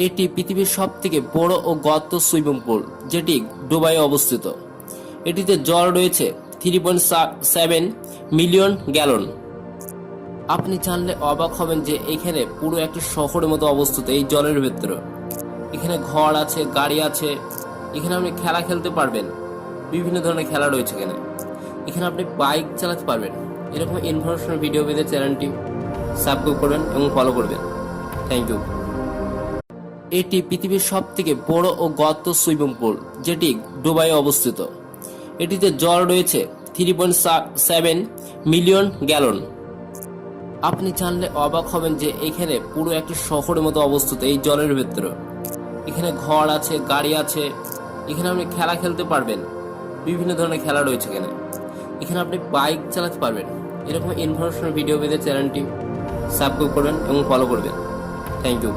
এটি পৃথিবীর সবথেকে বড় ও গর্ত সুইমিং পুল, যেটি দুবাইয়ে অবস্থিত। এটিতে জল রয়েছে 3.7 মিলিয়ন গ্যালন। আপনি জানলে অবাক হবেন যে এখানে পুরো একটা শহরের মতো অবস্থিত এই জলের ভেতরে। এখানে ঘর আছে, গাড়ি আছে, এখানে আপনি খেলা খেলতে পারবেন, বিভিন্ন ধরনের খেলা রয়েছে এখানে। এখানে আপনি বাইক চালাতে পারবেন। এরকম ইনফরমেশনাল ভিডিও পেতে চ্যানেলটি সাবস্ক্রাইব করবেন এবং ফলো করবেন। Thank you. এটি পৃথিবীর সবথেকে বড় ও গর্ত সুইমিং পুল, যেটি দুবাইয়ে অবস্থিত। এটিতে জল রয়েছে 3.7 মিলিয়ন গ্যালন। আপনি জানলে অবাক হবেন যে এখানে পুরো একটা শহরের মতো অবস্থিত এই জলের ভেতরে। এখানে ঘর আছে, গাড়ি আছে, এখানে আপনি খেলা খেলতে পারবেন, বিভিন্ন ধরনের খেলা রয়েছে এখানে। এখানে আপনি বাইক চালাতে পারবেন। এরকম ইনফরমেশনাল ভিডিও পেতে চ্যানেলটি সাবস্ক্রাইব করবেন এবং ফলো করবেন। Thank you.